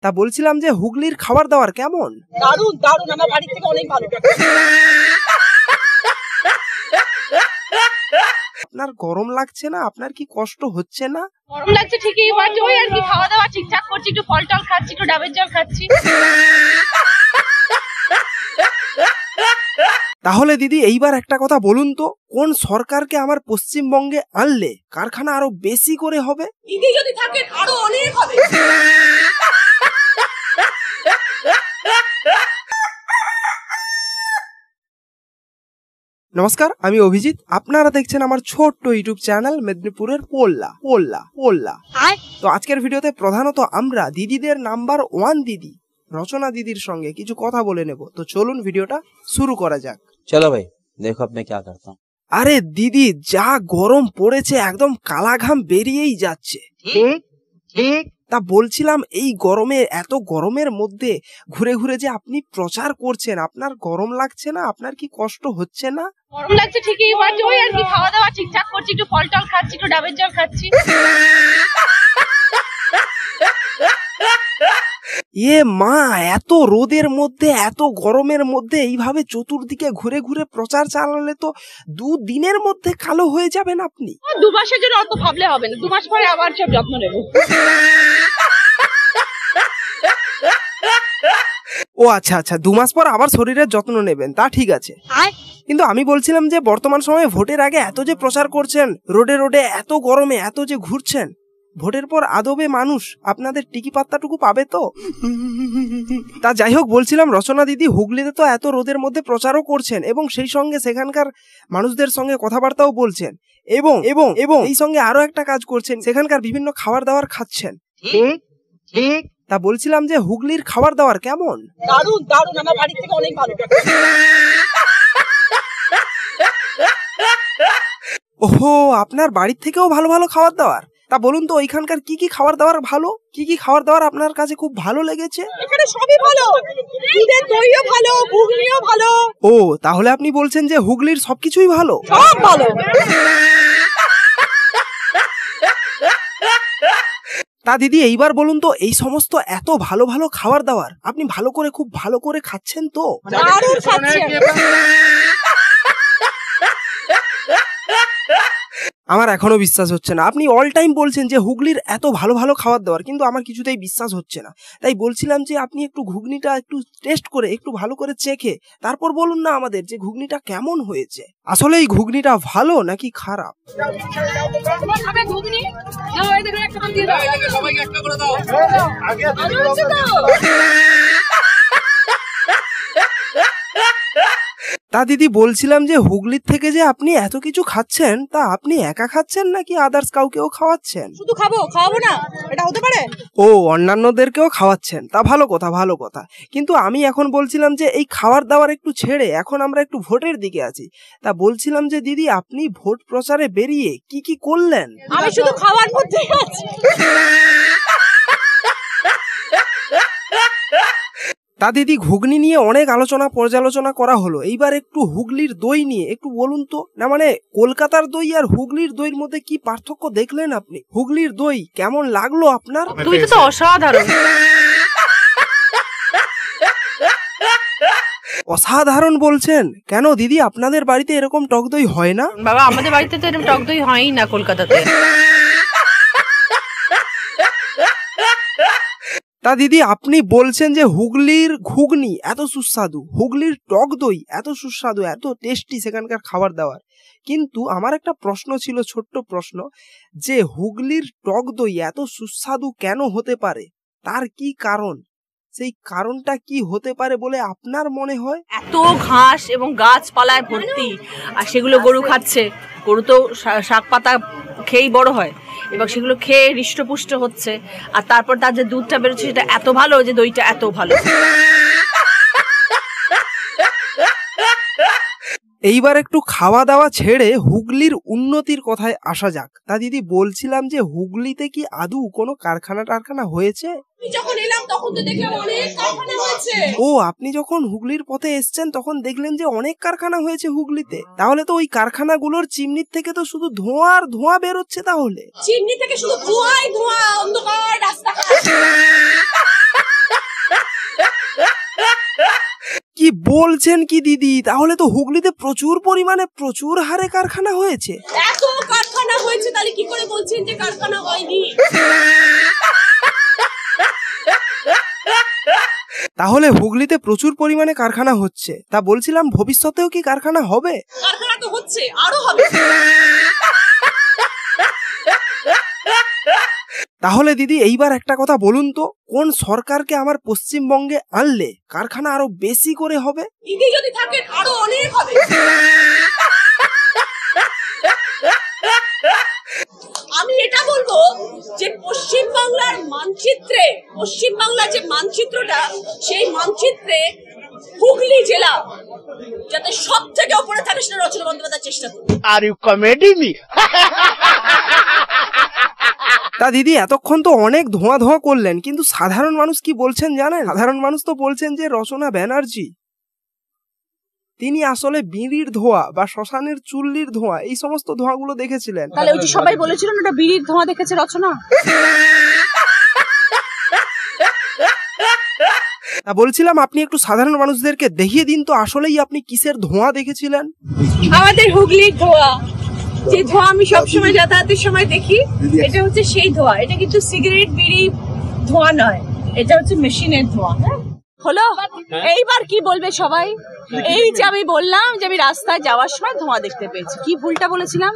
তা বলছিলাম যে হুগলির খাবার দাবার কেমন? দারুণ দারুণ, আমার বাড়ি থেকে অনেক ভালো। আপনার গরম লাগছে না? আপনার কি কষ্ট হচ্ছে না? গরম লাগছে ঠিকই, বাট ওই আর কি, খাওয়া দাওয়া ঠিকঠাক করছি, একটু ফল টল খাচ্ছি, একটু ডাবের জল খাচ্ছি। তাহলে দিদি এইবার একটা কথা বলুন তো, কোন সরকারকে আমার পশ্চিমবঙ্গে আনলে কারখানা আরো বেশি করে হবে? দিদি যদি থাকে আরো অনেক হবে। নমস্কার, আমি অভিজিৎ। আপনারা দেখছেন আমার ছোট্ট ইউটিউব চ্যানেল মেদিনীপুরের পোল্লা পোল্লা পোল্লা। তো আজকের ভিডিওতে প্রধানত আমরা দিদিদের নাম্বার 1 দিদি রচনা দিদির সঙ্গে কিছু কথা বলে নেব। তো চলুন ভিডিওটা শুরু করা যাক। চলো ভাই, দেখো আপনি কি করতে। আরে দিদি, যা গরম পড়েছে, একদম কালা ঘাম বেরিয়েই যাচ্ছে। ঠিক ঠিক। তা বলছিলাম, এই গরমে, এত গরমের মধ্যে ঘুরে ঘুরে যে আপনি প্রচার করছেন, আপনার গরম লাগছে না? আপনার কি কষ্ট হচ্ছে না? গরম লাগছে ঠিকই, বাট ওই আর কি, খাওয়া দাওয়া ঠিকঠাক করছি, একটু ফল টল খাচ্ছি, একটু ডাবের জল খাচ্ছি। এ মা, এত রোদের মধ্যে, এত গরমের মধ্যে এইভাবে চতুর্দিকে ঘুরে ঘুরে প্রচার চালালে তো 2 দিনের মধ্যে কালো হয়ে যাবেন আপনি। 2 মাসের জন্য অত ভাবলে হবে না, 2 মাস পরে আবার সব যত্ন নেব। ও আচ্ছা আচ্ছা, 2 মাস পর আবার শরীরের যত্ন নেবেন, তা ঠিক আছে। কিন্তু আমি বলছিলাম যে বর্তমান সময়ে ভোটের আগে এত যে প্রচার করছেন, রোডে রোডে এত গরমে এত যে ঘুরছেন, ভোটের পর আদবে মানুষ আপনাদের টিকি পাত্তাটুকু পাবে তো? তা যাই হোক, বলছিলাম রচনা দিদি, হুগলিতে তো এত রোদের মধ্যে প্রচারও করছেন এবং সেই সঙ্গে সেখানকার মানুষদের সঙ্গে কথাবার্তাও বলছেন এবং এবং এবং এই সঙ্গে আরো একটা কাজ করছেন, সেখানকার বিভিন্ন খাবার দাবার খাচ্ছেন। ঠিক ঠিক। তা বলছিলাম যে হুগলির খাবার দাবার কেমন? দারুণ দারুণ, আমার বাড়ি থেকে অনেক ভালো। ওহো, আপনার বাড়ির থেকেও ভালো ভালো খাবার দাবার? তা বলুন তো, ওইখানকার কি কি খাবার দাবার ভালো? কি কি খাবার দাবার আপনার কাছে খুব ভালো লেগেছে? এখানে সবই ভালো, দুধের দইও ভালো, ঘুগনিও ভালো। ও, তাহলে আপনি বলছেন যে হুগলির সবকিছুই ভালো? সব ভালো। তা দিদি, এইবার বলুন তো, এই সমস্ত এত ভালো ভালো খাবার দাবার আপনি ভালো করে, খুব ভালো করে খাচ্ছেন তো? দারুণ খাচ্ছি। আমার এখনো বিশ্বাস হচ্ছে না। আপনি অল টাইম বলছেন যে হুগলির এত ভালো ভালো খাবার দাবার, কিন্তু আমার কিছুতেই বিশ্বাস হচ্ছে না। তাই বলছিলাম যে আপনি একটু ঘুগনিটা একটু টেস্ট করে, একটু ভালো করে চেখে তারপর বলুন না আমাদের যে ঘুগনিটা কেমন হয়েছে। আসলে এই ঘুগনিটা ভালো নাকি খারাপ? তা দিদি, বলছিলাম যে হুগলির থেকে যে আপনি এত কিছু খাচ্ছেন, তা আপনি একা খাচ্ছেন নাকি আদার্স কাউকেও খাওয়াচ্ছেন? শুধু খাওয়াবো না, এটা হতে পারে? ও, অন্যান্যদেরকেও খাওয়াচ্ছেন, তা ভালো কথা ভালো কথা। কিন্তু আমি এখন বলছিলাম যে এই খাবার দাবার একটু ছেড়ে এখন আমরা একটু ভোটের দিকে আছি। তা বলছিলাম যে দিদি, আপনি ভোট প্রচারে বেরিয়ে কি কি করলেন? আমি শুধু খাওয়ার মধ্যেই আছি। তা দিদি, ঘুগনি নিয়ে অনেক আলোচনা পর্যালোচনা করা হলো, এইবার একটু হুগলির দই নিয়ে একটু বলুন তো। না মানে, কলকাতার দই আর হুগলির দইয়ের মধ্যে কি পার্থক্য দেখলেন আপনি? হুগলির দই কেমন লাগলো আপনার? দইটা তো অসাধারণ। অসাধারণ বলছেন? কেন দিদি, আপনাদের বাড়িতে এরকম টক দই হয় না? বাবা, আমাদের বাড়িতে তো এরকম টক দই হয়ই না কলকাতাতে। তা দিদি, আপনি বলছেন যে হুগলির ঘুগনি এত সুস্বাদু, হুগলির টক দই এত সুস্বাদু, এত টেস্টি সেখানকার খাবার দাবার, কিন্তু আমার একটা প্রশ্ন ছিল, ছোট্ট প্রশ্ন, যে হুগলির টক দই এত সুস্বাদু কেন হতে পারে? তার কি কারণ? সেই কারণটা কি হতে পারে বলে আপনার মনে হয়? এত ঘাস এবং গাছপালায় ভর্তি, আর সেগুলো গরু খাচ্ছে। গরু তো শাক পাতা খেয়েই বড় হয়, এবং সেগুলো খেয়ে হৃষ্টপুষ্ট হচ্ছে, আর তারপর তার যে দুধটা বেরোচ্ছে সেটা এত ভালো যে দইটা এত ভালো। এইবার একটু খাওয়া দাওয়া ছেড়ে হুগলির উন্নতির কথায় আসা যাক। তা দিদি, বলছিলাম যে হুগলিতে কি আদৌ কোনো কারখানা টারখানা হয়েছে? যখন এলাম তখন তো দেখলাম অনেক কারখানা হয়েছে। ও, আপনি যখন হুগলির পথে এসছেন তখন দেখলেন যে অনেক কারখানা হয়েছে হুগলিতে? তাহলে তো ওই কারখানাগুলোর চিমনির থেকে তো শুধু ধোঁয়া আর ধোঁয়া বেরোচ্ছে। তাহলে চিমনি থেকে শুধু ধোঁয়াই ধোঁয়া, অন্ধকার রাস্তা। বলছেন কি দিদি, তাহলে তো হুগলিতে প্রচুর পরিমাণে প্রচুর হারে কারখানা হয়েছে। এত কারখানা হয়েছে, তাহলে কি করে বলছেন যে কারখানা হয়নি? তাহলে হুগলিতে প্রচুর পরিমাণে কারখানা হচ্ছে, তা বলছিলাম ভবিষ্যতেও কি কারখানা হবে? কারখানা তো হচ্ছে, আরো হবে। তাহলে দিদি এইবার একটা কথা বলুন তো, কোন সরকারকে আমার পশ্চিমবঙ্গে আনলে কারখানা আরো বেশি করে হবে? দিদি যদি থাকেন আরো অনেক হবে। আমি এটা বলবো যে পশ্চিমবাংলার মানচিত্রে, পশ্চিমবাংলার যে মানচিত্রটা, সেই মানচিত্রে হুগলি জেলা যাতে সব থেকে উপরে থাকে সেটা রচনা বন্দ্যোপাধ্যায় চেষ্টা করবে। Are you comedy me? তা দিদি এতক্ষণ তো অনেক ধোঁয়া ধোঁয়া করলেন, কিন্তু সাধারণ মানুষ কি বলছেন জানেন? সাধারণ মানুষ তো বলছেন যে রচনা ব্যানার্জি তিনি আসলে বিড়ির ধোঁয়া বা শ্মশানের চুল্লির ধোঁয়া, এই সমস্ত ধোঁয়াগুলো দেখেছিলেন। তাহলে ওই যে সবাই বলেছিলেন ওটা বিড়ির ধোঁয়া দেখেছে রচনা। তা বলছিলাম আপনি একটু সাধারণ মানুষদেরকে দেখিয়ে দিন তো আসলেই আপনি কিসের ধোঁয়া দেখেছিলেন। আমাদের হুগলির ধোঁয়া, যে ধোঁয়া আমি সবসময় যাতায়াতের সময় দেখি, এটা হচ্ছে সেই ধোঁয়া। এটা কিন্তু সিগারেট বিড়ি ধোঁয়া নয়, এটা হচ্ছে মেশিনের ধোঁয়া। হলো, এইবার কি বলবে সবাই? এই যে আমি বললাম যে আমি রাস্তায় যাওয়ার সময় ধোঁয়া দেখতে পেয়েছি, কি ভুলটা বলেছিলাম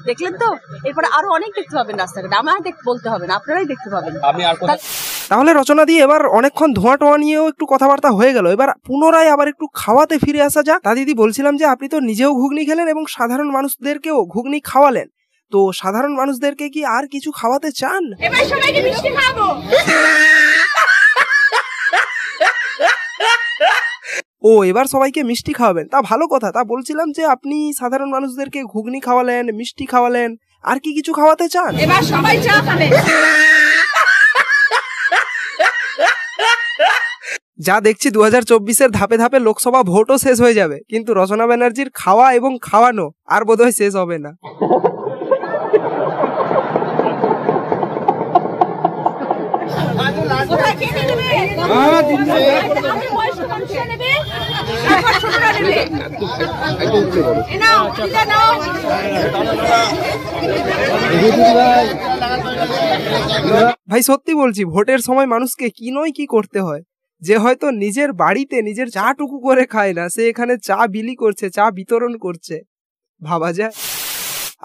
দেখলেন তো? এরপরে আরো অনেক দেখতে পাবেন রাস্তাঘাটে, আমার বলতে হবে না, আপনারাই দেখতে পাবেন। তাহলে রচনা দিয়ে এবার অনেকক্ষণ ধোঁয়া টোয়া নিয়েও একটু কথাবার্তা হয়ে গেল, এবার পুনরায় আবার একটু খাওয়াতে ফিরে আসা যাক। তা দিদি বলছিলাম যে আপনি তো নিজেও ঘুগনি খেলেন এবং সাধারণ মানুষদেরকেও ঘুগনি খাওয়ালেন, তো সাধারণ মানুষদেরকে কি আর কিছু খাওয়াতে চান? এবার সবাইকে মিষ্টি খাওয়াবো। ও, এবার সবাইকে মিষ্টি খাওয়াবেন, তা ভালো কথা। তা বলছিলাম যে আপনি সাধারণ মানুষদেরকে ঘুগনি খাওয়ালেন, মিষ্টি খাওয়ালেন, আর কি কিছু খাওয়াতে চান? এবার সবাই চা খাবে। যা দেখছি 2024-এর ধাপে ধাপে লোকসভা ভোটও শেষ হয়ে যাবে, কিন্তু রচনা ব্যানার্জির খাওয়া এবং খাওয়ানো আর বোধহয় শেষ হবে না। ভাই সত্যি বলছি, ভোটের সময় মানুষকে কি নয় কি করতে হয়। যে হয়তো নিজের বাড়িতে নিজের চা টুকু করে খায় না, সে এখানে চা বিলি করছে, চা বিতরণ করছে, ভাবা যায়।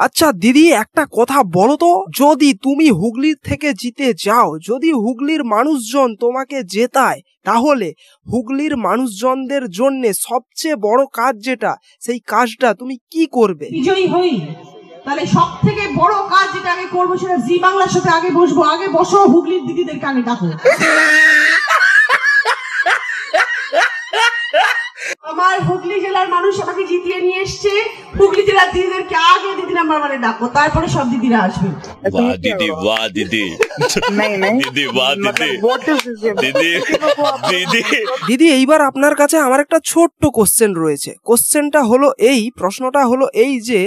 আচ্ছা দিদি একটা কথা বলো তো, যদি তুমি হুগলির থেকে জিতে যাও, যদি হুগলির মানুষজন তোমাকে জেতায়, তাহলে হুগলির মানুষজনদের জন্য সবচেয়ে বড় কাজ যেটা, সেই কাজটা তুমি কি করবে? বিজয়ী হই তাহলে সব থেকে বড় কাজ যেটা আগে করবো সেটা জি বাংলার সাথে আগে বসবো, আগে বসো, হুগলির দিদিদেরকে আগে ডাকো। আমার হুগলি জেলার মানুষ আমাকে জিতিয়ে নিয়ে এসছে, হুগলি জেলার দিদিদেরকে আগে দিদি নাম্বার মানে ডাকো, তারপরে সব দিদিরা আসবে। वाह दीदी, वाह दीदी, दीदी वाह दीदी, दीदी दीदी। দিদি এইবার আপনার কাছে আমার একটা ছোট্ট কোশ্চেন রয়েছে। কোশ্চেনটা হলো এই, প্রশ্নটা হলো এই যে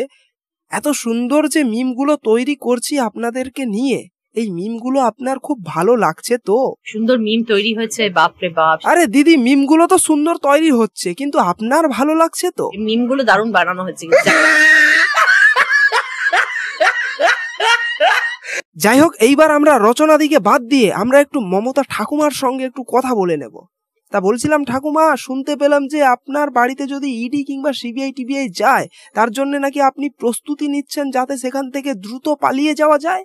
এত সুন্দর যে মিমগুলো তৈরি করছি আপনাদেরকে নিয়ে, এই মিমগুলো আপনার খুব ভালো লাগছে তো? সুন্দর মিম তৈরি হয়েছে, বাপরে বাপ। আরে দিদি মিমগুলো তো সুন্দর তৈরি হচ্ছে, কিন্তু আপনার ভালো লাগছে তো? মিমগুলো দারুণ বানানো হয়েছে। যাই হোক, এইবার আমরা রচনা দিকে বাদ দিয়ে আমরা একটু মমতা ঠাকুমার সঙ্গে একটু কথা বলে নেব। তা বলছিলাম ঠাকুমা, শুনতে পেলাম যে আপনার বাড়িতে যদি ইডি কিংবা সিবিআই টিবিআই যায়, তার জন্য নাকি আপনি প্রস্তুতি নিচ্ছেন যাতে সেখান থেকে দ্রুত পালিয়ে যাওয়া যায়।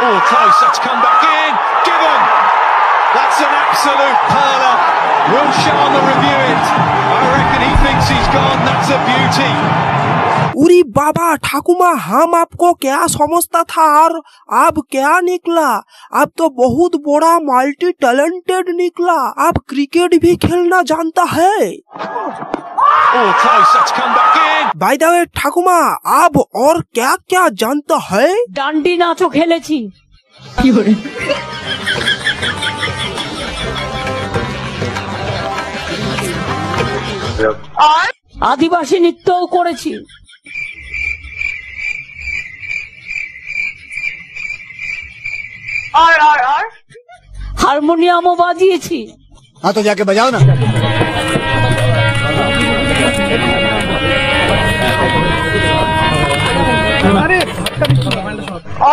Oh, close, that's come back in. Given. That's an absolute perler. Will Sharma review it? I reckon he thinks he's gone. That's a beauty. Uri बाबा ठाकुमा, हम आपको क्या समझता था और अब क्या निकला? अब तो बहुत बड़ा मल्टी टैलेंटेड निकला। अब क्रिकेट भी खेलना जानता है। Oh, close, that's come back in. By the way ठाकुमा, अब और क्या क्या जानता है? ডান্ডি নাচও খেলেছি। কি বলে? আদিবাসী নৃত্যও করেছি। और हारमोनियमও বাজিয়েছি। हाँ तो जाके बजाओ ना।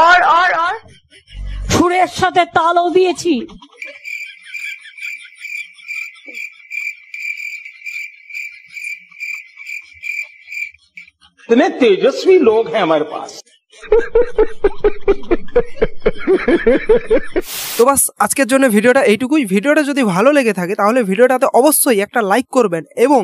और সুরের সাথে তালও দিয়েছি। इतने तेजस्वी लोग हैं हमारे पास। তো বাস আজকের জন্য ভিডিওটা এইটুকুই। ভিডিওটা যদি ভালো লেগে থাকে তাহলে ভিডিওটাতে অবশ্যই একটা লাইক করবেন এবং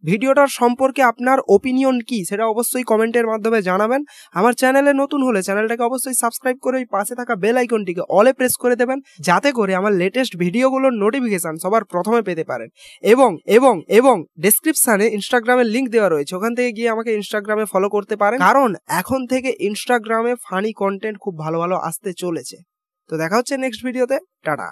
ভিডিওটার সম্পর্কে আপনার ওপিনিয়ন কি সেটা অবশ্যই কমেন্টের মাধ্যমে জানাবেন। আমার চ্যানেলে নতুন হলে চ্যানেলটাকে অবশ্যই সাবস্ক্রাইব করে ওই পাশে থাকা বেল আইকনটিকে অলে প্রেস করে দেবেন, যাতে করে আমার লেটেস্ট ভিডিওগুলোর নোটিফিকেশন সবার প্রথমে পেতে পারেন। এবং এবং এবং ডেসক্রিপশনে ইনস্টাগ্রামের লিংক দেওয়া রয়েছে, ওখান থেকে গিয়ে আমাকে ইনস্টাগ্রামে ফলো করতে পারেন, কারণ এখন থেকে ইনস্টাগ্রামে ফানি কন্টেন্ট খুব ভালো ভালো আসতে চলেছে। তো দেখা হচ্ছে নেক্সট ভিডিওতে। টাটা।